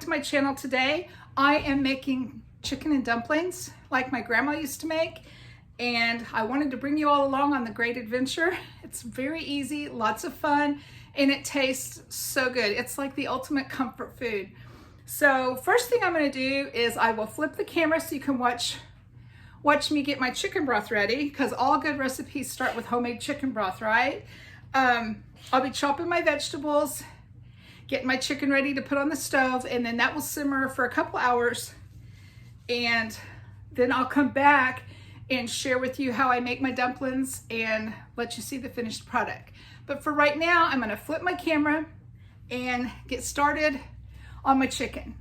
to my channel today. I am making chicken and dumplings like my grandma used to make, and I wanted to bring you all along on the great adventure. It's very easy, lots of fun, and it tastes so good. It's like the ultimate comfort food. So first thing I'm going to do is I will flip the camera so you can watch me get my chicken broth ready, because all good recipes start with homemade chicken broth, right? I'll be chopping my vegetables, getting my chicken ready to put on the stove, and then that will simmer for a couple hours, and then I'll come back and share with you how I make my dumplings and let you see the finished product. But for right now, I'm going to flip my camera and get started on my chicken.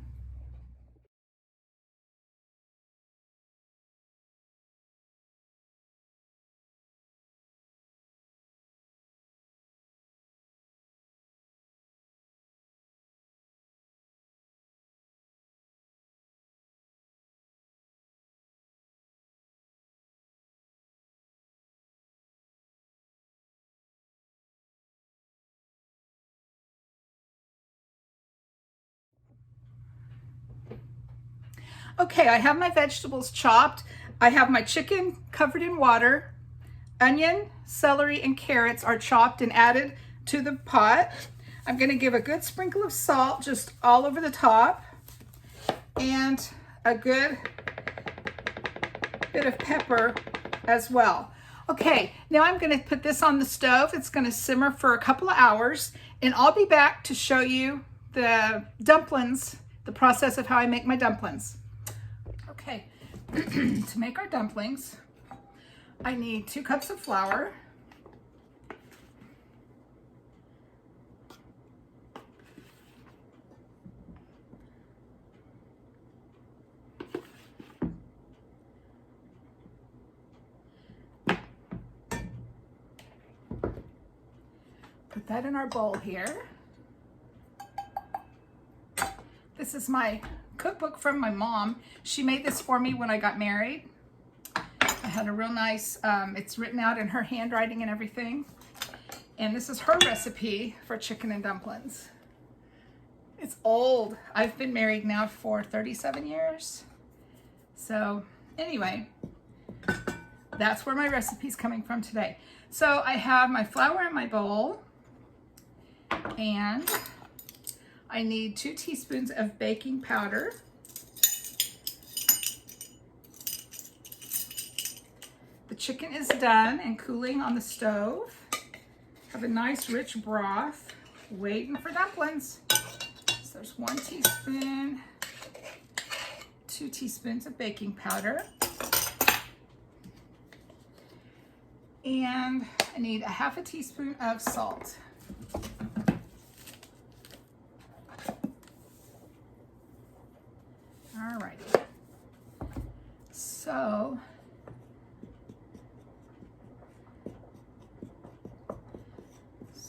Okay, I have my vegetables chopped. I have my chicken covered in water. Onion, celery, and carrots are chopped and added to the pot. I'm going to give a good sprinkle of salt just all over the top, and a good bit of pepper as well. Okay, now I'm going to put this on the stove. It's going to simmer for a couple of hours, and I'll be back to show you the dumplings, the process of how I make my dumplings. Okay, to make our dumplings, I need 2 cups of flour, put that in our bowl here. This is my cookbook from my mom. She made this for me when I got married. I had a real nice, it's written out in her handwriting and everything. And this is her recipe for chicken and dumplings. It's old. I've been married now for 37 years. So anyway, that's where my recipe's coming from today. So I have my flour in my bowl, and I need 2 teaspoons of baking powder. The chicken is done and cooling on the stove. Have a nice rich broth waiting for dumplings. So there's 1 teaspoon, 2 teaspoons of baking powder. And I need a half a teaspoon of salt. Alrighty. So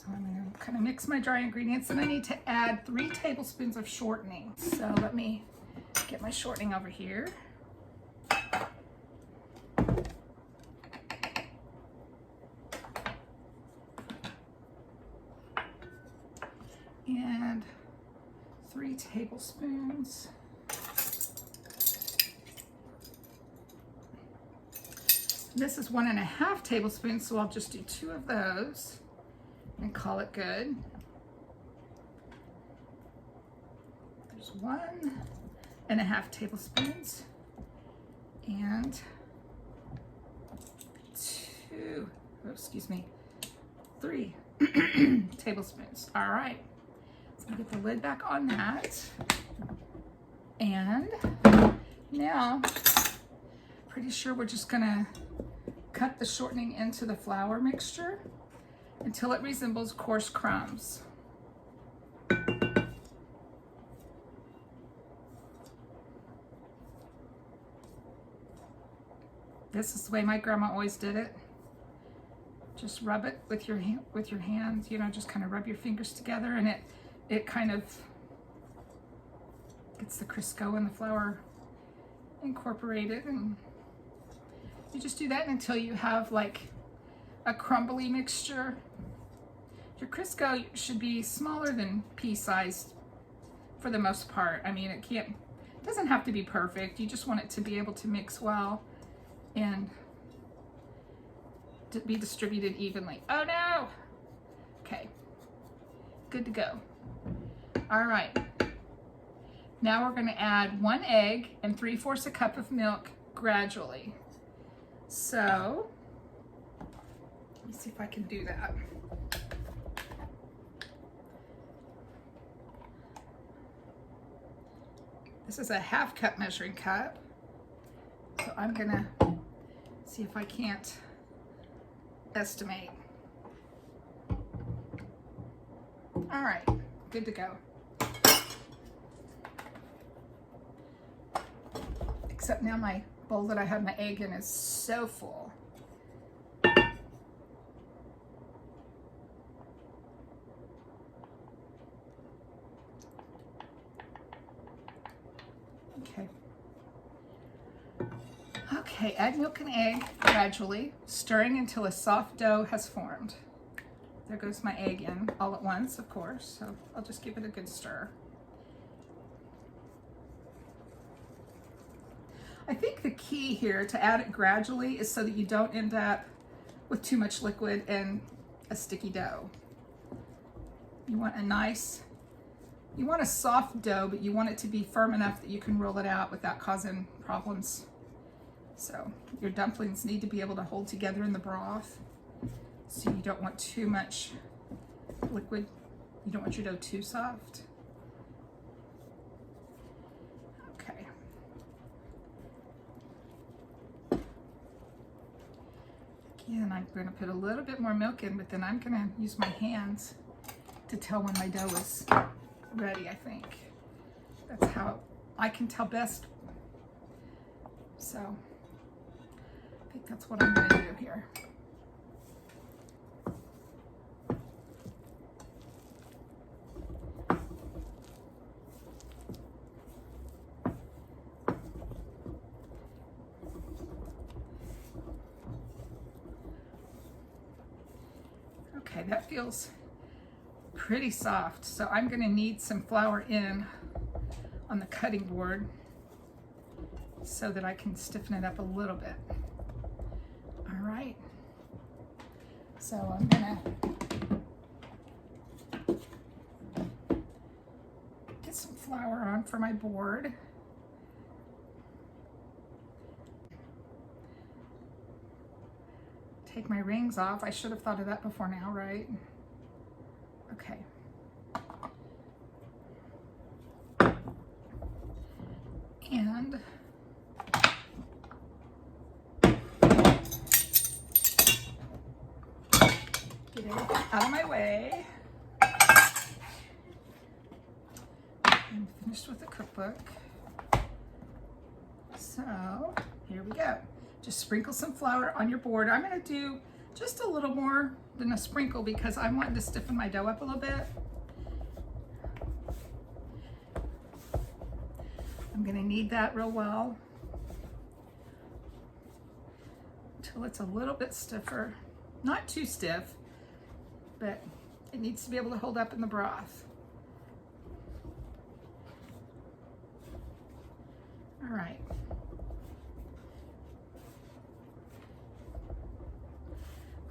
I'm going to kind of mix my dry ingredients, and I need to add 3 tablespoons of shortening. So let me get my shortening over here. And 3 tablespoons. This is 1.5 tablespoons, so I'll just do 2 of those and call it good. There's 1.5 tablespoons and 3 tablespoons. All right, so I'll get the lid back on that. And now, pretty sure we're just gonna cut the shortening into the flour mixture until it resembles coarse crumbs. This is the way my grandma always did it. Just rub it with your hands, you know, just kind of rub your fingers together, and it kind of gets the Crisco and the flour incorporated, and you just do that until you have like a crumbly mixture. Your Crisco should be smaller than pea-sized for the most part. I mean, it doesn't have to be perfect. You just want it to be able to mix well and to be distributed evenly. Oh no! Okay, good to go. All right, now we're gonna add 1 egg and 3/4 a cup of milk gradually. So, let me see if I can do that. This is a 1/2 cup measuring cup. So I'm gonna see if I can't estimate. All right, good to go. Except now my bowl that I have my egg in is so full. Okay. Okay, add milk and egg gradually, stirring until a soft dough has formed. There goes my egg in all at once, of course, so I'll just give it a good stir. I think the key here to add it gradually is so that you don't end up with too much liquid and a sticky dough. You want a soft dough, but you want it to be firm enough that you can roll it out without causing problems. So your dumplings need to be able to hold together in the broth. So you don't want too much liquid. You don't want your dough too soft. Okay. Again, I'm going to put a little bit more milk in, but then I'm going to use my hands to tell when my dough is ready, I think. That's how I can tell best. So I think that's what I'm going to do here. Okay, that feels pretty soft. So I'm going to need some flour in on the cutting board so that I can stiffen it up a little bit. All right. So I'm going to get some flour on for my board. Take my rings off. I should have thought of that before now, right? Okay. And get everything out of my way. I'm finished with the cookbook. So here we go. Just sprinkle some flour on your board. I'm going to do just a little more than a sprinkle because I'm wanting to stiffen my dough up a little bit. I'm going to knead that real well until it's a little bit stiffer. Not too stiff, but it needs to be able to hold up in the broth. All right.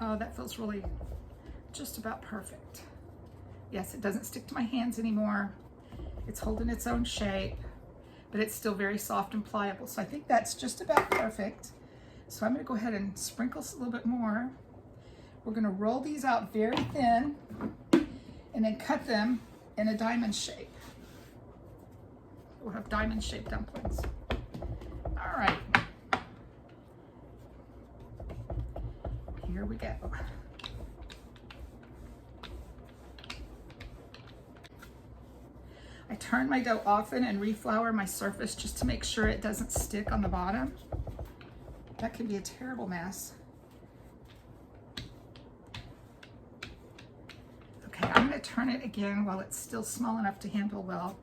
Oh, that feels really just about perfect. Yes, it doesn't stick to my hands anymore. It's holding its own shape, but it's still very soft and pliable. So I think that's just about perfect. So I'm going to go ahead and sprinkle a little bit more. We're going to roll these out very thin and then cut them in a diamond shape. We'll have diamond shaped dumplings. All right. Here we go. I turn my dough often and reflour my surface just to make sure it doesn't stick on the bottom. That can be a terrible mess. Okay, I'm going to turn it again while it's still small enough to handle well.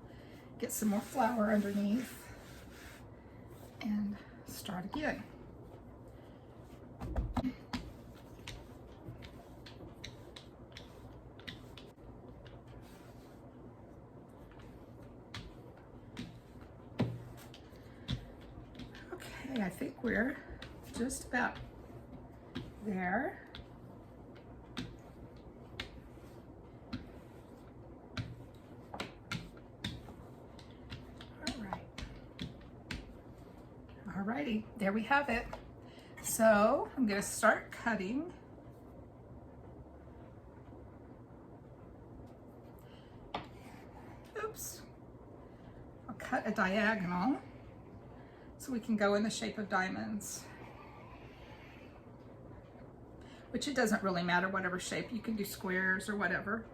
Get some more flour underneath and start again. think we're just about there. Alrighty, there we have it. So I'm going to start cutting. Oops. I'll cut a diagonal so we can go in the shape of diamonds. Which it doesn't really matter whatever shape. You can do squares or whatever.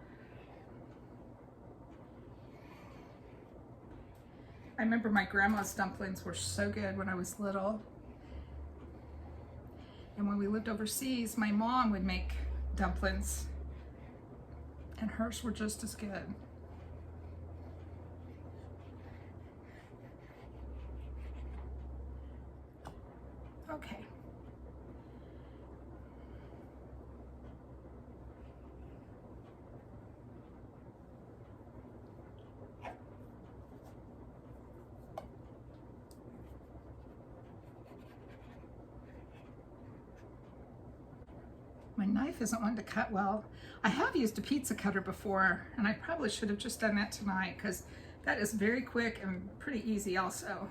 I remember my grandma's dumplings were so good when I was little. And when we lived overseas, my mom would make dumplings and hers were just as good. Okay. My knife isn't one to cut well. I have used a pizza cutter before, and I probably should have just done that tonight because that is very quick and pretty easy also.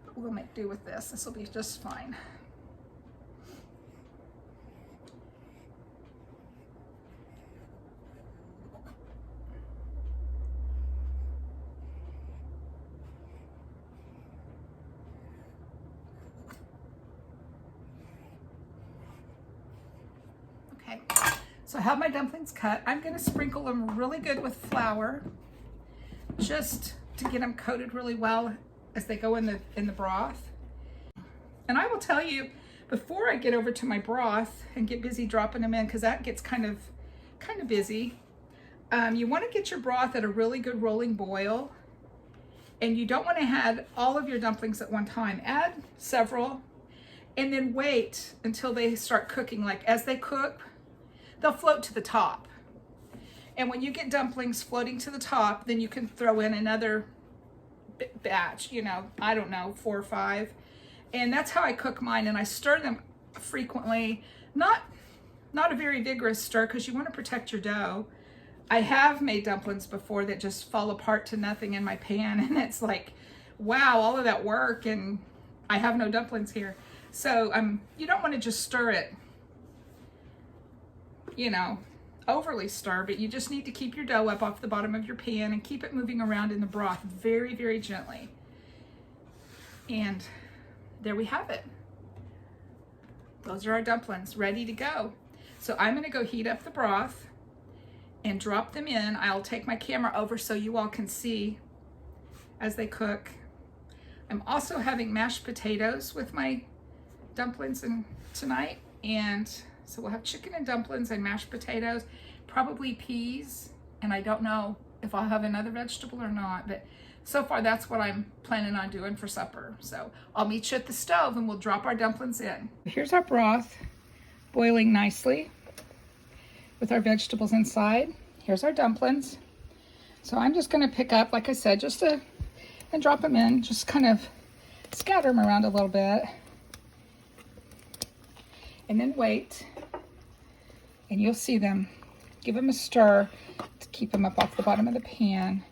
But we'll make do with this. This will be just fine. Okay, so I have my dumplings cut. I'm going to sprinkle them really good with flour just to get them coated really well as they go in the broth. And I will tell you, before I get over to my broth and get busy dropping them in, because that gets kind of busy, you want to get your broth at a really good rolling boil, and you don't want to add all of your dumplings at one time. Add several and then wait until they start cooking. Like as they cook, they'll float to the top. And when you get dumplings floating to the top, then you can throw in another batch, you know, I don't know, 4 or 5. And that's how I cook mine. And I stir them frequently, not a very vigorous stir because you want to protect your dough. I have made dumplings before that just fall apart to nothing in my pan. And it's like, wow, all of that work and I have no dumplings here. So you don't want to just stir it, you know, overly stir, but you just need to keep your dough up off the bottom of your pan and keep it moving around in the broth very, very gently. And there we have it. Those are our dumplings ready to go. So I'm going to go heat up the broth and drop them in. I'll take my camera over so you all can see as they cook. I'm also having mashed potatoes with my dumplings tonight, and so we'll have chicken and dumplings and mashed potatoes, probably peas, and I don't know if I'll have another vegetable or not, but so far that's what I'm planning on doing for supper. So I'll meet you at the stove and we'll drop our dumplings in. Here's our broth boiling nicely with our vegetables inside. Here's our dumplings. So I'm just going to pick up, like I said, and drop them in, just kind of scatter them around a little bit. And then wait, and you'll see them. Give them a stir to keep them up off the bottom of the pan.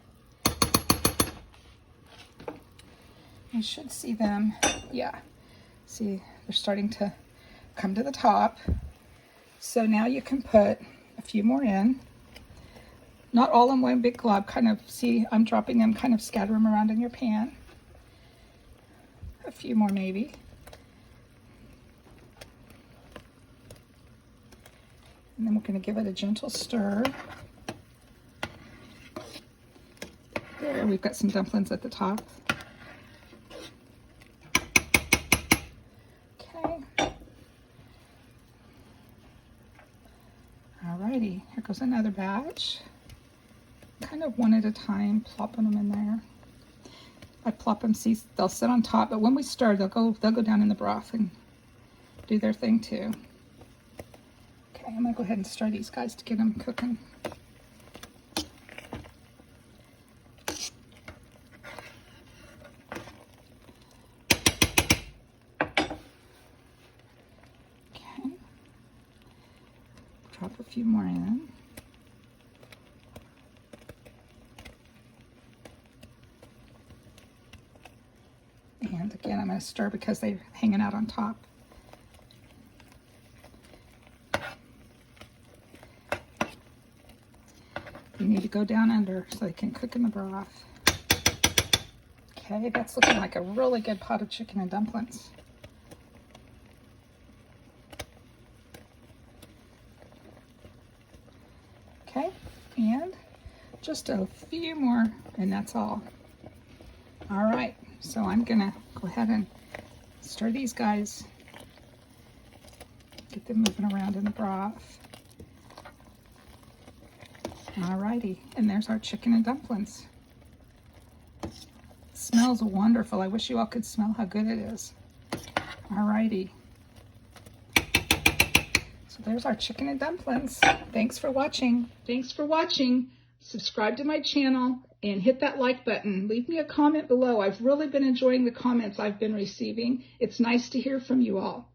You should see them, yeah. See, they're starting to come to the top. So now you can put a few more in. Not all in one big glob, kind of, see, I'm dropping them, kind of scatter them around in your pan. A few more maybe. And then we're going to give it a gentle stir. There, we've got some dumplings at the top. Okay. Alrighty, here goes another batch. Kind of one at a time, plopping them in there. I plop them, see, they'll sit on top, but when we stir, they'll go down in the broth and do their thing too. Okay, I'm gonna go ahead and stir these guys to get them cooking. Drop a few more in. And again, I'm going to stir because they're hanging out on top. You need to go down under so they can cook in the broth. Okay, that's looking like a really good pot of chicken and dumplings. Okay, and just a few more, and that's all. All right, so I'm gonna go ahead and stir these guys, get them moving around in the broth. Alrighty, and there's our chicken and dumplings. It smells wonderful. I wish you all could smell how good it is. Alrighty. So there's our chicken and dumplings. Thanks for watching. Thanks for watching. Subscribe to my channel and hit that like button. Leave me a comment below. I've really been enjoying the comments I've been receiving. It's nice to hear from you all.